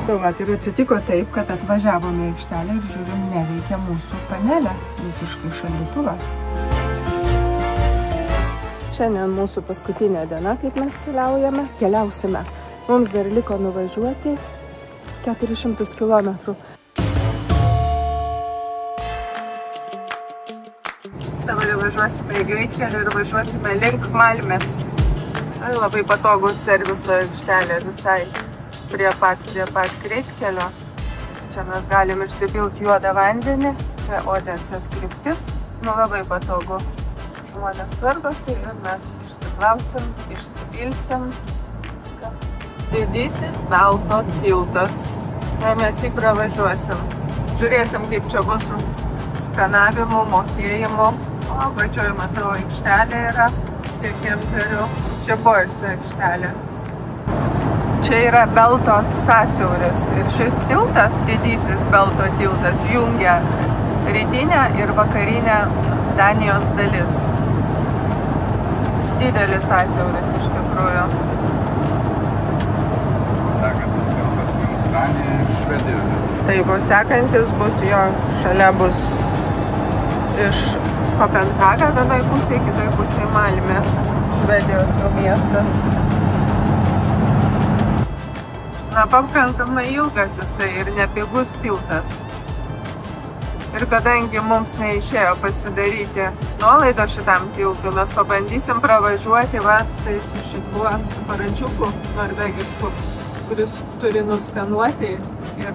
Ir atsitiko taip, kad atvažiavome į aikštelę ir žiūrim, neveikia mūsų panelė, visiškai šaldytuvas. Šiandien mūsų paskutinė diena, kaip mes keliausime. Mums dar liko nuvažiuoti 400 km. Dabar važiuosime į greitkelį ir važiuosime link Malmės. Tai labai patogus serviso aikštelė visai. Prie pat greitkelio. Čia mes galim išsipilti juodą vandenį. Čia Odensės kryptis. Labai patogu. Žmonės tvarkosi ir mes išsiplausim, išsipilsim. Didysis Belto tiltas. Mes jį pravažiuosim. Žiūrėsim, kaip čia bus su skanavimu, mokėjimu. O pačioj matau aikštelė yra. Ir kemperių. Čia poilsio aikštelė. Čia yra Belto sąsiauris ir šis tiltas, didysis Belto tiltas, jungia rytinę ir vakarinę Danijos dalis. Didelis sąsiauris iš tikrųjų. Sekantis tiltas jums Danija ir Švedijoje. Taip, o sekantis bus jo, šalia bus iš Kopenhaga vienoj pusėje, kitoj pusėje Malmė, Švedijos jau miestas. Pakankamai ilgas jisai ir nepigus tiltas. Ir kadangi mums neišėjo pasidaryti nuolaidą šitam tiltui, mes pabandysim pravažiuoti vatstai su šituo parančiuku norvegišku, kuris turi nuskanuoti ir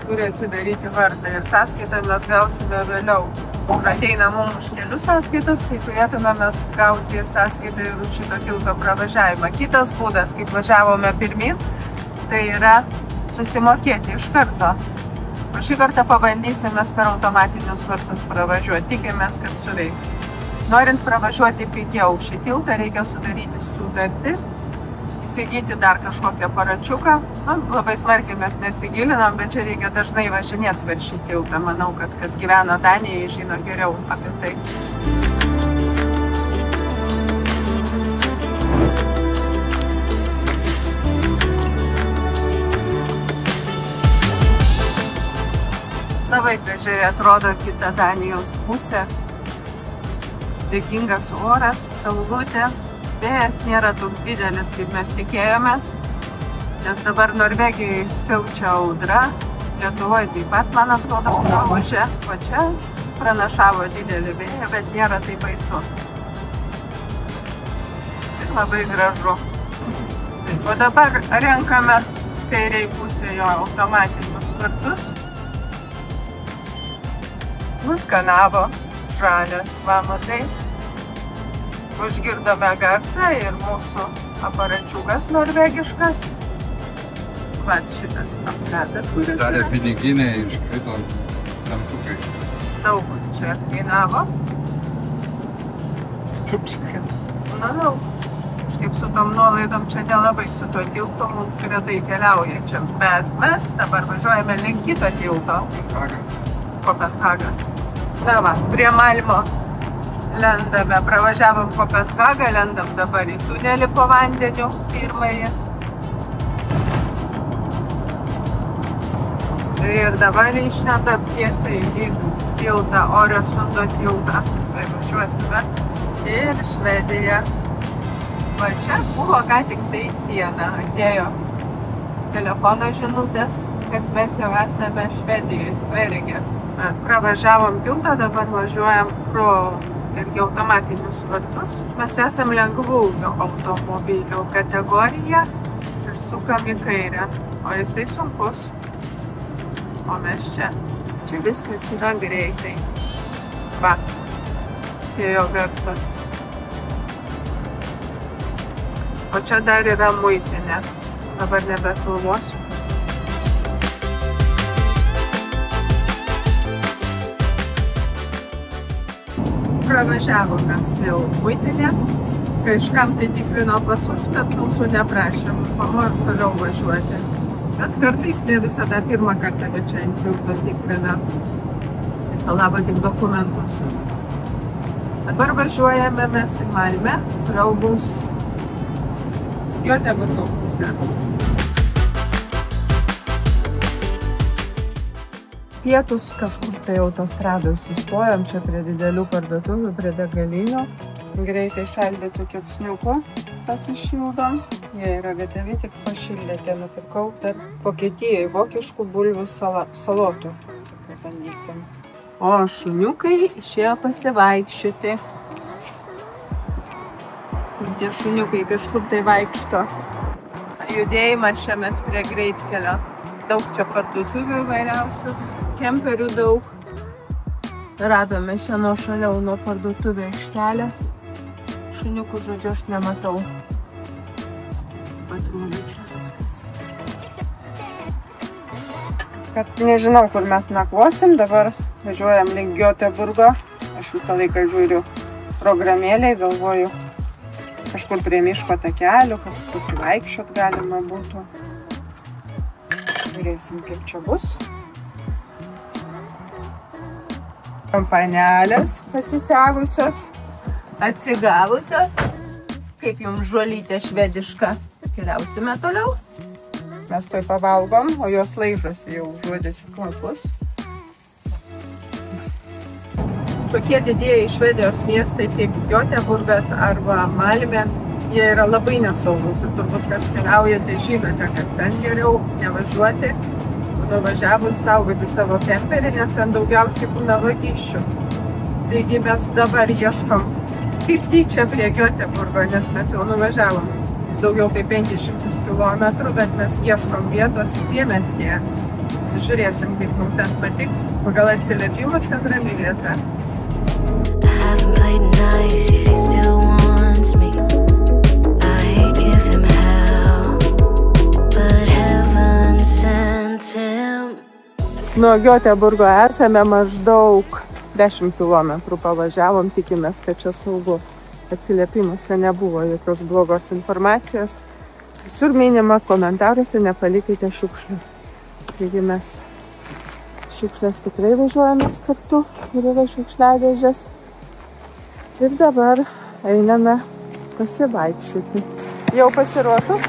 turi atsidaryti vartą. Ir sąskaitą mes gausime vėliau. Ateina mums už kelių sąskaitos, tai turėtume mes gauti sąskaitą ir už šito tilto pravažiavimą. Kitas būdas, kaip važiavome pirmin, tai yra susimokėti iš karto. O šį kartą pabandysim mes per automatinius vartus pravažiuoti. Tikimės, kad suveiks. Norint pravažiuoti pigiau šį tiltą, reikia sudaryti sutartį, įsigyti dar kažkokią paračiuką. Labai smarkiai mes nesigilinam, bet čia reikia dažnai važinėti per šį tiltą. Manau, kad kas gyvena Danijai, žino geriau apie tai. Labai gražiai atrodo kita Danijos pusė. Dėkingas oras, saulutė. Vėjas nėra toks didelis, kaip mes tikėjomės. Nes dabar Norvegijoje siaučia audra. Lietuvoje taip pat, man atrodo, o čia pranašavo didelį vėją, bet nėra taip baisu. Ir labai gražu. O dabar renkamės kairiai pusėje jo automatinius vartus. Nuskanavo žalias, va matai. Užgirdome garsą ir mūsų aparačiukas norvegiškas. Va šitas aparatas, kuris Darė piniginę ir iškrito centukai. Daug čia kainavo. Daug. Kažkaip su tom nuolaidom čia nelabai su to tilto mums retai keliauja čia. Bet mes dabar važiuojame link kito tilto. Kopenhaga. Na va, prie Malmo lendame, pravažiavom Kopenhagą, lendam dabar į tunelį po vandeniu, pirmąjį. Ir dabar išlendam tiesiai į tiltą, Oresundo tiltą. Tai važiuosime ir Švedija. Va čia buvo ką tik tai siena, atėjo telefono žinutės, kad mes jau esame Švedijai, Sverige. Pravažiavom tiltą, dabar važiuojam pro irgi automatinius vartus. Mes esam lengvųjų automobilių kategorija ir sukam į kairę, o jisai sunkus. O mes čia viskas yra greitai. Va, atėjo garsas. O čia dar yra muitinė. Dabar nebefilmuosiu. Pravažiavome jau muitinę, kažkam tai tikrino pasus, bet mūsų neprašėm, toliau važiuoti. Bet kartais ne visada pirmą kartą čia ant tilto tikrina. Viso labo tik dokumentus. Dabar važiuojame mes į Malmę, kuriau bus Göteborgo pusė. pietus kažkur tai autostradoje sustojom, čia prie didelių parduotuvių, prie degalinių. Greitai šaldytų kepsniukų pasišildom. Jie yra gatavai, tik pašildėte, nupirkau dar Vokietijai vokiškų bulvių salotų. Pabandysim. O šuniukai išėjo pasivaikščioti. Tie šuniukai kažkur tai vaikšto. Judėjimas čia mes prie greitkelio. Daug čia parduotuvių įvairiausių, kemperių daug. Radome čia nuo šaliau nuo parduotuvio aikštelę. Šuniukų, žodžiu, aš nematau. Patrūdė čia viskas. Kad nežinau, kur mes nakvosim, dabar važiuojam link Göteborgo. Aš visą laiką žiūriu programėlėj, galvoju, kažkur prie miško takelio, kad pasivaikščiot galima būtų. Žiūrėsim, kaip čia bus. Kampanelės pasisegusios, atsigavusios. Kaip jums žuolytė švediška. Keliausime toliau. Mes tai pavalgom, o jos laižosi jau užuodėsi kvapus. Tokie didieji Švedijos miestai kaip Göteborgas arba Malmė, jie yra labai nesaugus. Ir turbūt, kas keliaujate, žinote, kad ten geriau nevažiuoti, nuvažiavus saugoti savo kemperį, nes ten daugiausiai būna vagysčių. Taigi mes dabar ieškom kaip tyčia prie Göteborgo, nes mes jau nuvažiavom daugiau kaip 500 kilometrų, bet mes ieškom vietos priemiestyje. Pasižiūrėsim, kaip mums ten patiks. Pagal atsiliepimus ten rami vieta. Haven't played nice, yet he still wants me. I give him hell, but heaven sent him. Nuo Göteborgo esame maždaug 10 kilometrų pavažiavom, tikimės, kad čia saugu. Atsiliepimuose nebuvo jokios blogos informacijos. Visur minima, komentaruose nepalikite šiukšlių. Taigi mes šiukšlės tikrai važiuojamės kartu, ir yra šiukšliadėžės. Ir dabar einame pasivaikščioti. Jau pasiruošus?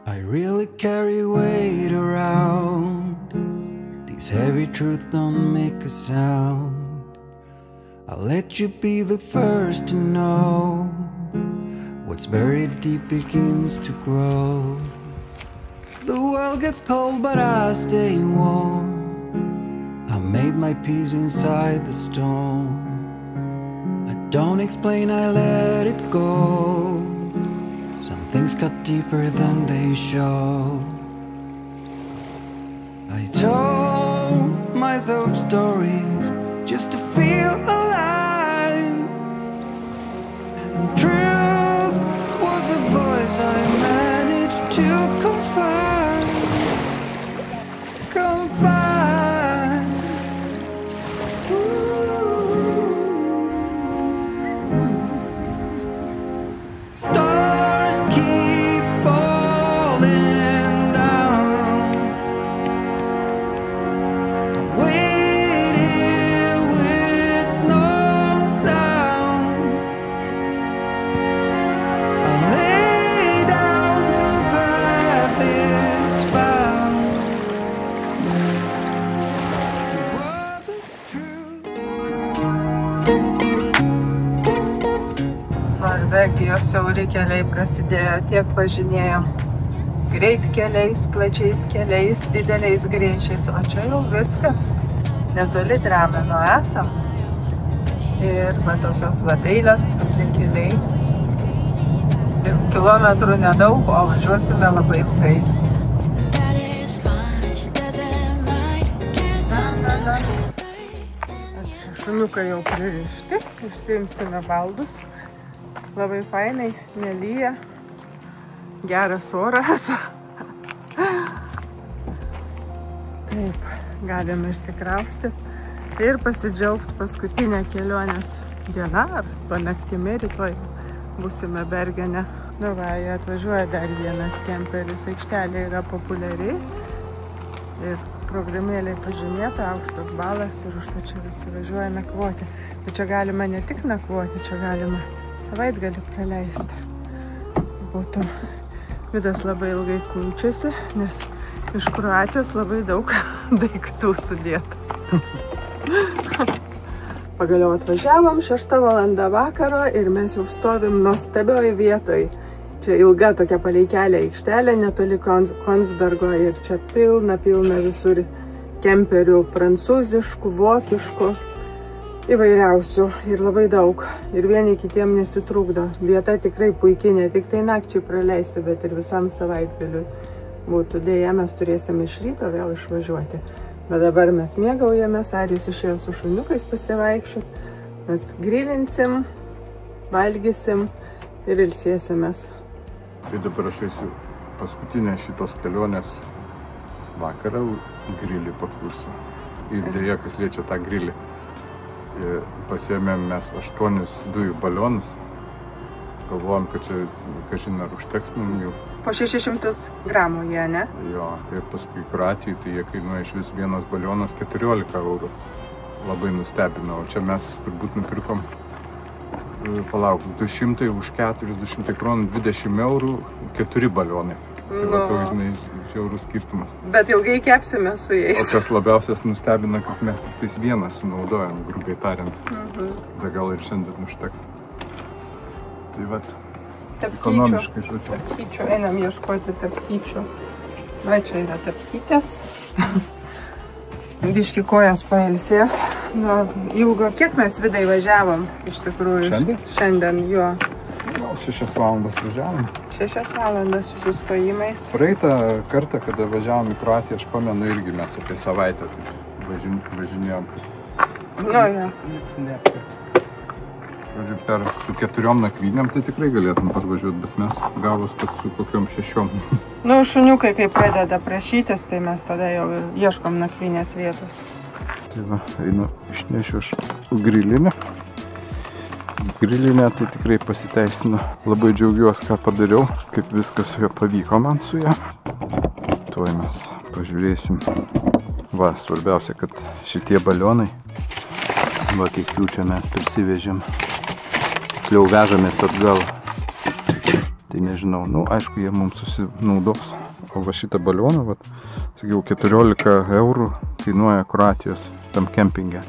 I really carry weight around. These heavy truths don't make a sound. I'll let you be the first to know. What's buried deep begins to grow. The world gets cold, but I stay warm. I made my peace inside the storm. I don't explain, I let it go. Some things cut deeper than they show. I told myself stories just to feel alive. And truth was a voice I managed to confide. Stars keep falling down. I wait here with no sound. I lay down till the path is found. You are the truth. Norvegijos siauri keliai prasidėjo, tiek važinėjom greitkeliais, plačiais keliais, dideliais greičiais, o čia jau viskas. Netoli Drameno esam. Ir va tokios eilės, tokie keliai. Ir kilometrų nedaug, o važiuosime labai ilgai. Šuniukai jau pririšti, išsiimsime baldus. Labai fainai, nelyja, geras oras. Taip, galime išsikraustyti ir pasidžiaugti paskutinę kelionės dieną ar panaktimi rytoj būsime Bergene. Nu va, atvažiuoja dar vienas kemperis, aikštelė yra populiari. Ir programėlėje pažymėta aukštas balas ir už to čia visi važiuoja nakvoti. Bet čia galima ne tik nakvoti, čia galima savaitgalį praleisti. Būtų. Vidas labai ilgai kuičiasi, nes iš Kroatijos labai daug daiktų sudėta. Pagaliau atvažiavom 6 valanda vakaro ir mes jau stovim nuostabioj vietoj. Čia ilga tokia palei kelią aikštelė, netoli Konsbergo ir čia pilna visur kemperių, prancūziškų, vokiškų, įvairiausių ir labai daug. Ir vieni kitiem nesitrukdo. Vieta tikrai puikiai, ne tik tai nakčiai praleisti, bet ir visam savaitgaliui būtų. Deja, mes turėsime iš ryto vėl išvažiuoti. Bet dabar mes mėgaujamės, Arijus išėjo su šuniukais pasivaikščioti. Mes grilinsim, valgysim ir ilsėsimės. Tai dabar aš eisiu paskutinę šitos kelionės vakarą grilį pakursiu. Ir dėja, kas liečia tą grilį, pasiėmėm mes 8 dujų balionus. Galvojom, kad čia, kažin ar užteks mums jų. Po 600 gramų jie, ne? Jo, ir paskui Kroatijai, tai jie kainuoja iš vis vienas balionas 14 eurų. Labai nustebino, o čia mes turbūt nupirkom, palauk, 200 už 4, 200 kronų, 20 eurų, 4 balionai. Tai va, toks, žinai, žiaurus skirtumas. Bet ilgai kepsime su jais. O kas labiausias nustebina, kad mes tik tais vieną sunaudojam, grubiai tariant. Bet gal ir šiandien užteks. Tai vat, ekonomiškai žodžiu. Tapkyčių, einam ieškoti tapkyčių. Va, čia yra tapkytės. Biški kojas pailsės. Nu, ilgo, kiek mes Vidai važiavom iš tikrųjų? Šiandien? Šiandien, jo. Gal 6 valandas važiavom. 6 valandas su sustojimais. Praeitą kartą, kada važiavom į Kroatiją, aš pamenu irgi mes apie savaitę važinėjom. Nu, jo. Žodžiu, su 4 nakvynėm tai tikrai galėtum parvažiuoti, bet mes gavus, kad su kokiom 6. Nu, šuniukai, kai pradeda prašytis, tai mes tada jau ir ieškom nakvynės vietos. Tai va, einu išnešiu aš grilinę. Grilinę tai tikrai pasiteisino. Labai džiaugiuosi, ką padariau, kaip viskas pavyko man su ją. Tuoj mes pažiūrėsim. Va, svarbiausia, kad šitie balionai, va, kiek jų čia mes prisivežėm. Jau vežamės atgal. Tai nežinau, nu, aišku, jie mums susinaudos. O va šitą balioną, va, sakiau, 14 eurų kainuoja Kroatijos tam kempinge.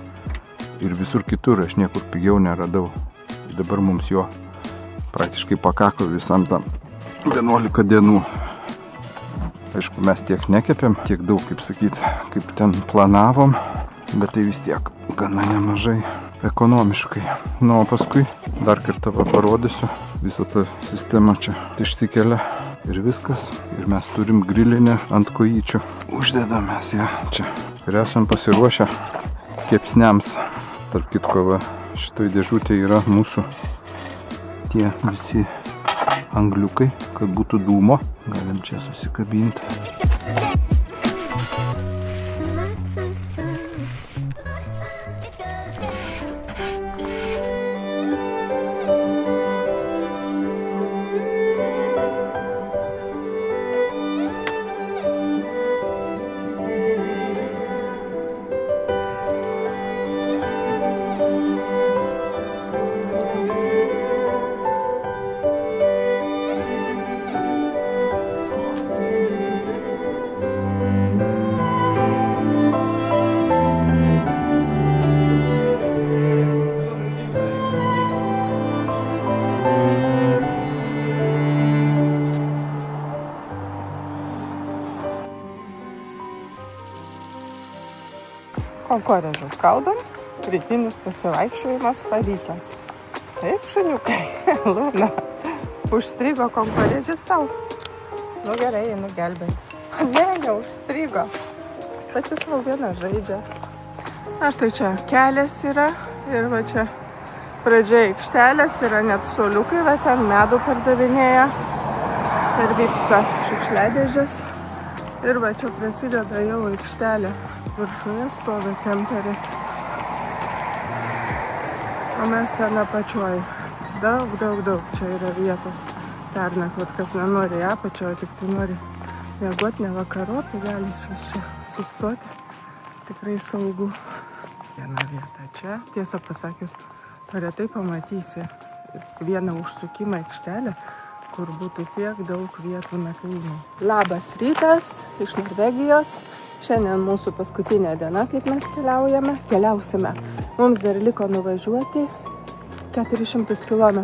Ir visur kitur aš niekur pigiau neradau. Ir dabar mums jo praktiškai pakako visam tam 11 dienų. Aišku, mes tiek nekepėm, tiek daug, kaip sakyt, kaip ten planavom, bet tai vis tiek gana nemažai ekonomiškai. Nu, o paskui dar kartą parodysiu. Visą tą sistemą čia išsikelia ir viskas. Ir mes turim grilinę ant kojyčių. Uždedamės ją čia. Ir esam pasiruošę kepsniams. Tarp kitko, va, šitoj dėžutėje yra mūsų tie visi angliukai, kad būtų dūmo. Galim čia susikabinti. Konkorėžius skaldom, rytinis pasivaikščiojimas pavykęs. Taip, šuniukai, Luna, užstrigo konkorėžis tau. Nu gerai, einu gelbėti. Ne, neužstrigo. Pati savo viena žaidžia. Na štai čia kelias yra ir va čia pradžia aikštelės yra net suoliukai, va ten medų pardavinėja ir vipsa šiukšliadėžės. Ir va čia prasideda jau aikštelė. Viršuje stovi kemperis. O mes ten apačioj. Daug čia yra vietos. Pernakvot, kas nenori apačio, o tik tai nori mėgot, ne vakarot, tai gali šis čia sustoti. Tikrai saugu. Viena vieta čia, tiesą pasakius, retai pamatysi vieną užsukimą aikštelę, kur būtų tiek daug vietų nakvynei. Labas rytas iš Norvegijos. Šiandien mūsų paskutinė diena, kaip mes keliausime. Mums dar liko nuvažiuoti 400 km,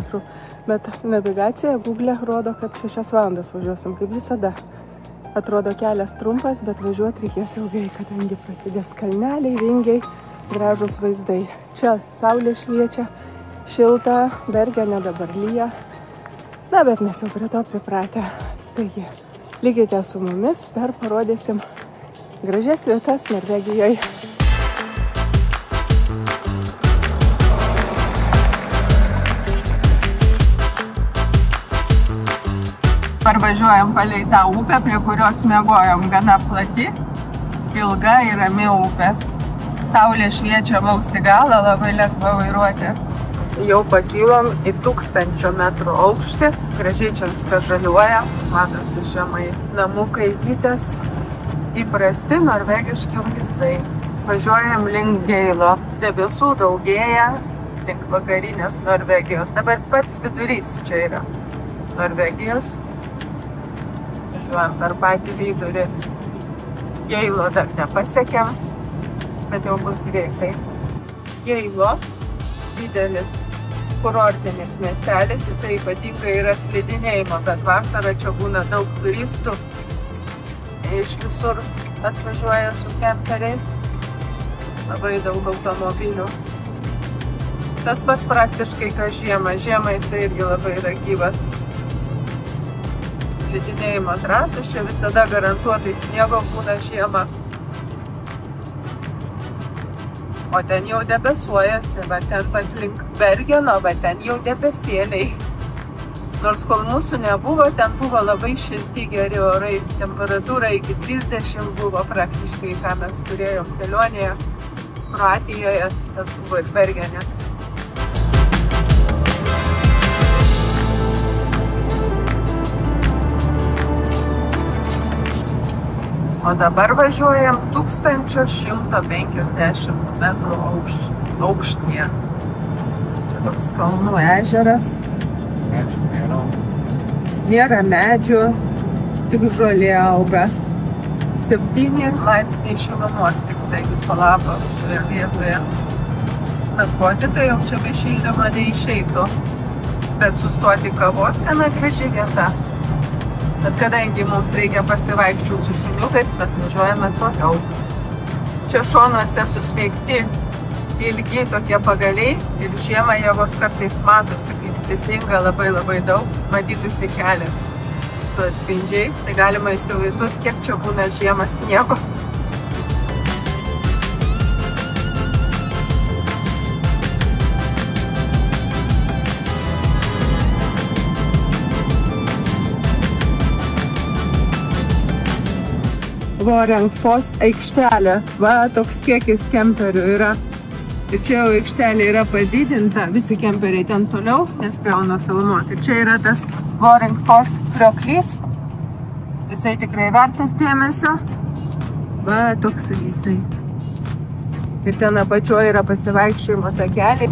bet navigacija Google rodo, kad 6 valandas važiuosim, kaip visada. Atrodo kelias trumpas, bet važiuoti reikės ilgai, kadangi prasidės kalneliai, vingiai, gražus vaizdai. Čia saulė šviečia, šilta, Bergene dabar lyja. Na, bet mes jau prie to pripratę. Taigi, likite su mumis, dar parodysim gražias vietas Norvegijoje. Parvažiuojam palei tą upę, prie kurios miegojom, gana plati, ilga ir rami upė. Saulė šviečia mums į galą, labai lengva vairuoti. Jau pakilom į 1000 metrų aukštį, gražiai čia viskas žaliuoja, matosi žemai namukai gytės, įprasti norvegiški vaizdai. Važiuojam link Geilo, debesų daugėja, link vakarinės Norvegijos. Dabar pats vidurys čia yra Norvegijos. Važiuojam per patį vidurį. Geilo dar nepasiekėm, bet jau bus greitai. Geilo didelis kurortinis miestelis, jisai ypatingai yra slidinėjimo, bet vasarą čia būna daug turistų. Iš visur atvažiuoja su kemperiais, labai daug automobilių. Tas pats praktiškai, ką žiemą. Žiemą jisai irgi labai yra gyvas. Slidinėjimo trasos, čia visada garantuotai sniego būna žiemą. O ten jau debesuojasi, va ten pat link Bergeno, va ten jau debesėliai. Nors kol mūsų nebuvo, ten buvo labai šilti geri orai. Temperatūra iki 30 buvo praktiškai, ką mes turėjom kelionėje. Kroatijoje, tas buvo ir Bergene. O dabar važiuojam 1150 metrų aukštyje. Čia toks kalnų ežeras. Nėra medžių, tik žolė auga. 7 laipsniai šilumos tik tai viso labo šioje vietoje. Nakvoti tai jau čia be šildymo neišeitų, bet sustoti kavos gana graži vieta. Bet kadangi mums reikia pasivaikščioti su šuniukais, mes važiuojame toliau. Čia šonuose susmeigti ilgi tokie pagaliai ir žiemą jie vos kartais matosi, kaip prisninga labai daug, matytųsi kelias su atspindžiais, tai galima įsivaizduoti, kiek čia būna žiemą sniego. Vårengfoss aikštelė. Va, toks kiekis kemperių yra. Ir čia jau aikštelė yra padidinta, visi kemperiai ten toliau, nespėjau nufilmuoti. Ir čia yra tas Vårengfoss krioklys. Jisai tikrai vertas dėmesio. Va, toks jisai. Ir ten apačioje yra pasivaikščiojimo takeliai.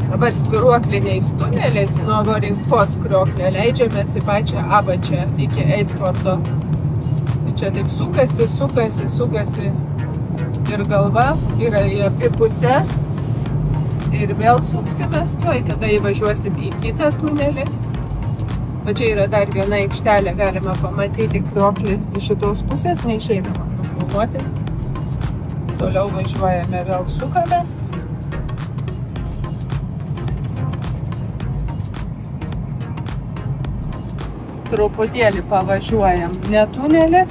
Dabar spiruokliniais tuneliais nuo Vårengfoss krioklio leidžiamės į pačią apačią iki Eidfordo. Čia taip sukasi ir galva yra į abi pusės ir vėl suksimės tuoj, tada įvažiuosim į kitą tunelį. O čia yra dar viena aikštelė, galime pamatyti krioklį iš šitos pusės, neišeidama nufilmuoti. Toliau važiuojame, vėl sukamės. Truputėlį pavažiuojam ne tunelį.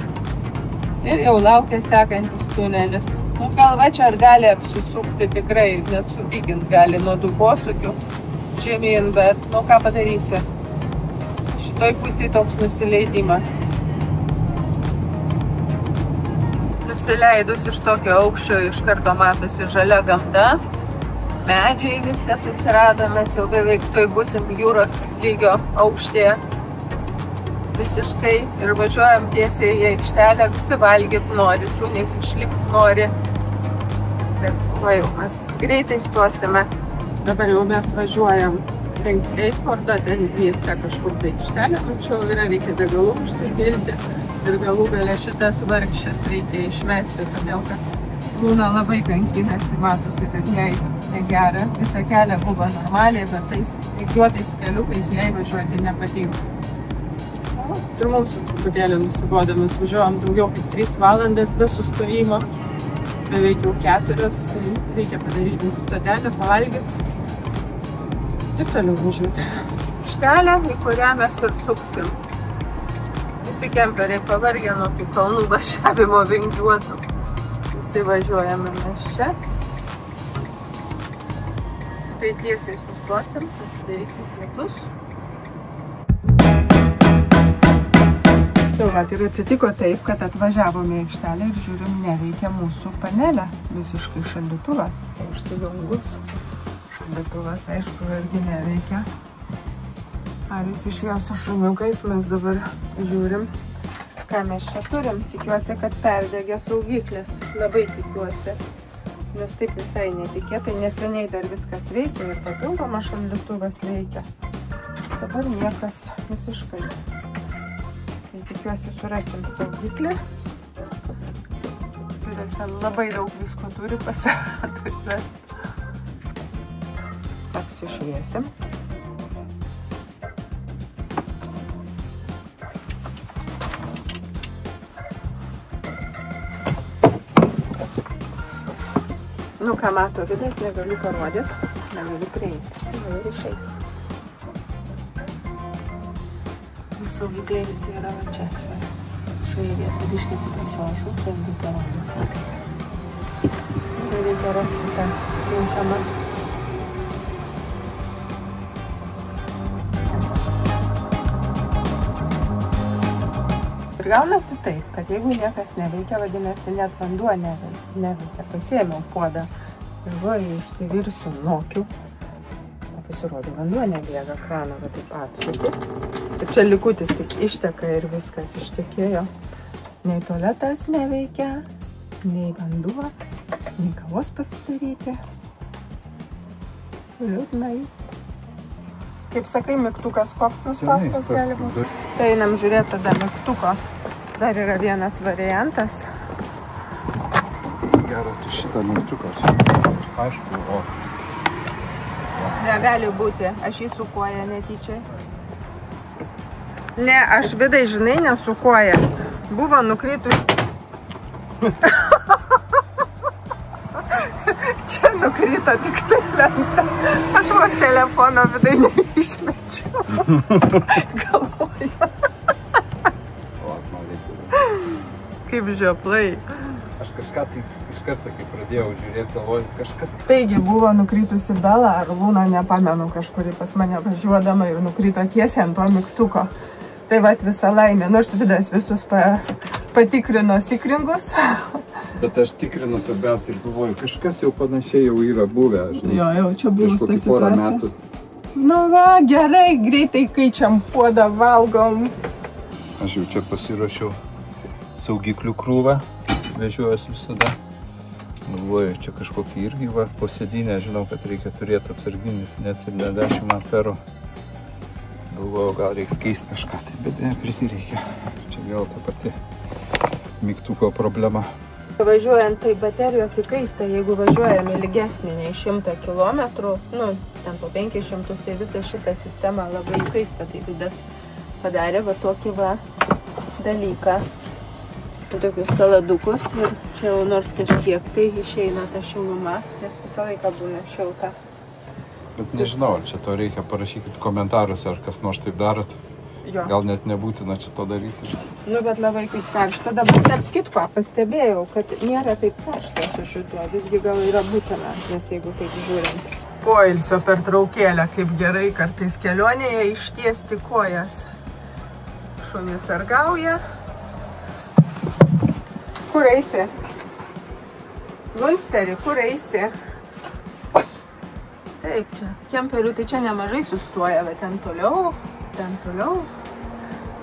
Ir jau laukia sekantis tunelis. Nu, galva čia ar gali apsisukti tikrai, net supykint gali nuo tų posūkių žemyn, bet nu ką padarysi. Šitoj pusėj toks nusileidimas. Nusileidus iš tokio aukščio iš karto matosi žalia gamta. Medžiai, viskas atsirado, mes jau beveik toj būsim jūros lygio aukštėje. visiškai ir važiuojam tiesiai į aikštelę, visi valgyt nori, šunys išlipti nori. Bet to jau mes greitai stuosime. Dabar jau mes važiuojam link Eisfordo, ten mieste kažkur tai aikštelė, anksčiau yra, reikia degalų užsipilti ir galų gale šitas vargšės reikia išmesti, todėl kad Luna labai kankinasi, matosi, kad jai negera. Visą kelią buvo normaliai, bet tais lygiuotais keliukais jai važiuoti nepatinka. Ir mums truputėlį nusibodo, mes važiuojam daugiau kaip 3 valandas be sustojimo, beveik jau 4, tai reikia padaryti stotelę, pavalgyti ir toliau važiuoti. Aikštelę, į kurią mes ir suksim. Visi kemperiai pavargę nuo tų kalnų važiavimo vingiuotų. Visi važiuojame mes čia. Tai tiesiai sustosim, pasidarysim pietus. Tai ir atsitiko taip, kad atvažiavome į aikštelę ir žiūrim, neveikia mūsų panelė. Visiškai šaldytuvas. Užsigangus. Šaldytuvas, aišku, irgi neveikia. Ar jis išėjo su šuniukais, mes dabar žiūrim, ką mes čia turim. Tikiuosi, kad perdegė saugiklis. Labai tikiuosi. Nes taip visai netikėtai, neseniai dar viskas veikia ir papildomas šaldytuvas veikia. Dabar niekas visiškai. Tai tikiuosi surasim saugiklį. Turėsim labai daug visko turi pas save. Apsišviesim. Nu, ką mato Vidas, negaliu parodyti, negaliu prieiti. Ir išeis. Saugikliai visi yra va čia. Šioje vietoje biškai atsiprašau, aš atsargiu parodyti. Reikia rasti tą tinkamą. Ir gaunasi taip, kad jeigu niekas neveikia, vadinasi, net vanduo neveikia. Pasiėmiau puodą ir va, išsivirsiu nokių. Pasirodo, vanduo nebėga kraną, va taip atsuku. Ir čia likutis tik išteka ir viskas ištekėjo. Nei tualetas neveikia, nei vanduo, nei kavos pasidaryti. Liūdnai. Kaip sakai, mygtukas koks nuspaustas gali būti? Tai einam žiūrėti tada mygtuko. Dar yra vienas variantas. Gerai, tu šitą mygtuką. Aišku, o... Negali būti, aš jį sukuoja netyčiai. Ne, aš Vidai, žinai, nesukuoja. Buvo nukritus. Čia nukrito tik tai lenta. Aš vos telefono Vidai neišmečiau. Galvoju. Kaip žioplai. Aš kažką tai iš karto, kai pradėjau žiūrėti, galvoju, kažkas... Taigi buvo nukritusi Bela ar Luna, nepamenu, kažkuri pas mane važiuodama ir nukrito tiesiai ant to mygtuko. Tai vat visa laimė, nors Vidas visus patikrino sikringus. Bet aš tikrinu svarbiausia ir galvoju, kažkas jau panašiai jau yra buvę, žinai. Jo, jau čia buvus ta situacija. Porą metų. Nu va, gerai, greitai kaičiam puodą, valgom. Aš jau čia pasiruošiau saugiklių krūvą, vežiojuos visada. Galvoju, čia kažkokį irgi va posėdinę, žinau, kad reikia turėti atsarginis net 70 amperų. Galvoju, gal reiks keisti kažką, tai, bet ne, prisireikia. Čia vėl ta pati mygtuko problema. Važiuojant, tai baterijos įkaista, jeigu važiuojame ilgesnį nei 100 kilometrų, nu, ten po 500, tai visa šita sistema labai įkaista, tai Vidas padarė va tokį va dalyką. Tokius kaladukus ir čia jau nors kažkiek tai išeina ta šiluma, nes visą laiką būna šilta. Bet nežinau, ar čia to reikia, parašykit komentaruose, ar kas nors taip darot. Jo. Gal net nebūtina čia to daryti. Nu, bet labai kaip karšta. Dabar tarp kitko pastebėjau, kad nėra taip karšta su šituo. Visgi gal yra būtina, nes jeigu taip žiūrint. Poilsio pertraukėlę, kaip gerai kartais kelionėje ištiesti kojas. Šunys sargauja. Kur eisi? Munsteri, kur eisi? Taip, čia kemperių tai čia nemažai sustoja, bet ten toliau.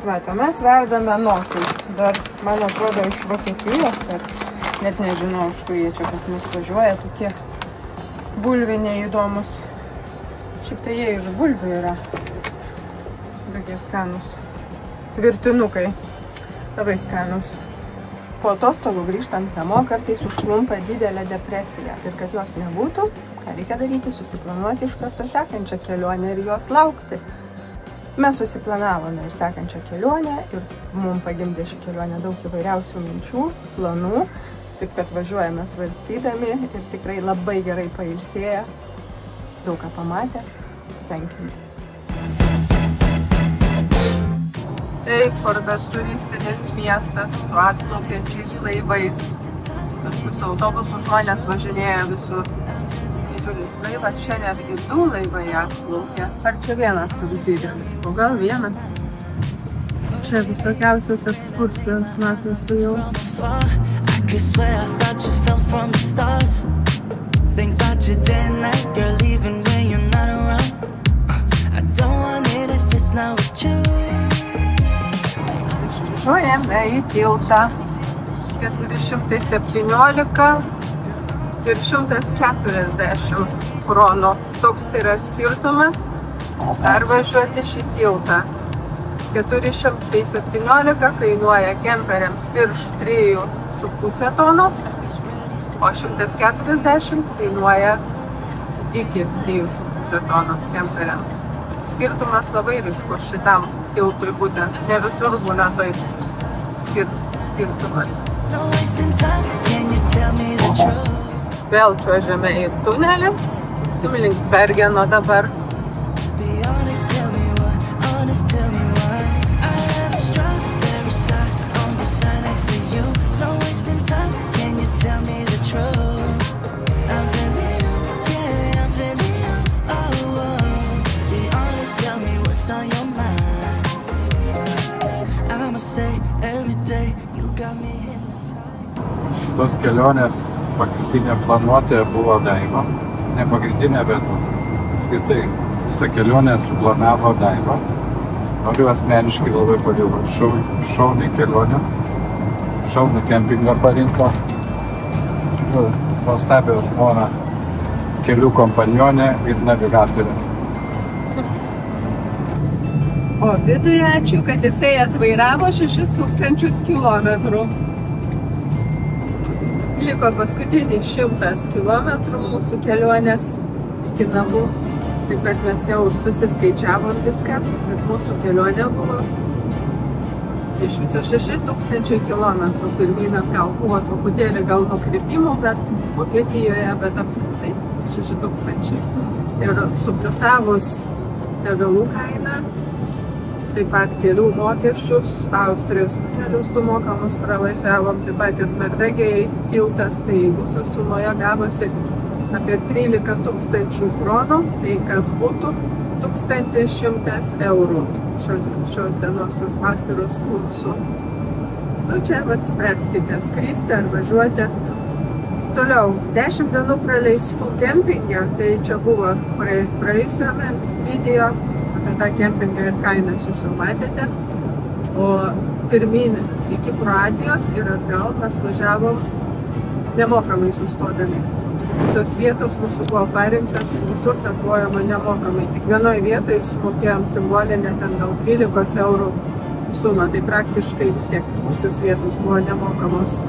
Bet, o mes verdame notus. Dar, man atrodo, iš Vokietijos, ar net nežinau, iš kur jie čia pas mus važiuoja, tokie bulviniai įdomus. Šiaip tai jie iš bulvių yra. Tokie skanus. Virtinukai. Labai skanus. Po atostogų grįžtant namo kartais užklumpa didelė depresija. Ir kad jos nebūtų, ką reikia daryti, susiplanuoti iš karto sekančią kelionę ir jos laukti. Mes susiplanavome ir sekančią kelionę ir mums pagimdė ši kelionė daug įvairiausių minčių, planų, taip kad važiuojame svarstydami ir tikrai labai gerai pailsėję, daug ką pamatę, tenkinti. Eikfordas turistinis miestas su atplaukiančiais laivais. Visus autobusų žmonės važinėja visur. Didžiulis laivas, čia netgi 2 laivai atplaukia. Ar čia vienas toks didelis? O gal vienas? Čia visokiausios ekskursijos matosi jau. Važiuojame į tiltą. 417 ir 140 kronų. Toks yra skirtumas pervažiuoti šį tiltą. 417 kainuoja kemperiams virš 3,5 tonos, o 140 kainuoja iki 3,5 tonos kemperiams. Skirtumas labai ryškus šitam tiltui būtent. Ne visur būna taip skirtumas. Vėl čiuožiame į tunelį, link Bergeno dabar. Šitos kelionės pagrindinė planuotė buvo Daiva. Ne pagrindinė, bet skaitai visą kelionę suplanavo Daiva. Noriu asmeniškai labai pavyko. Šaunį kelionę, šaunį kempingą parinko. Nuostabią žmoną, kelių kompanionę ir navigatorę. O viduje ačiū, kad jisai atvairavo 6000 kilometrų. Liko paskutinis 100 kilometrų mūsų kelionės iki namų. Taip kad mes jau susiskaičiavom viską, bet mūsų kelionė buvo iš viso 6000 kilometrų. Pirmyn atgal buvo truputėlį gal nukrypimų, bet Vokietijoje, bet apskritai 6000. Ir supliusavus degalų kainą, taip pat kelių mokesčius, Austrijos tunelius 2 mokamus pravažiavom, taip pat ir Norvegijai tiltas, tai viso sumoje gavosi apie 13 000 kronų, tai kas būtų 1100 eurų šios dienos vasaros kursų. Nu čia vat spręskite, skristi ar važiuoti. Toliau, 10 dienų praleistų kempinge, tai čia buvo praėjusiame video. Apie tą kempingą ir kainas jūs jau matėte. O pirmyn iki Kroatijos ir atgal mes važiavom nemokamai sustodami. Visos vietos mūsų buvo parinktas ir visur nakvojama nemokamai. Tik vienoje vietoje sumokėjom simbolinę ten gal 12 eurų sumą. Tai praktiškai vis tiek visos vietos buvo nemokamos.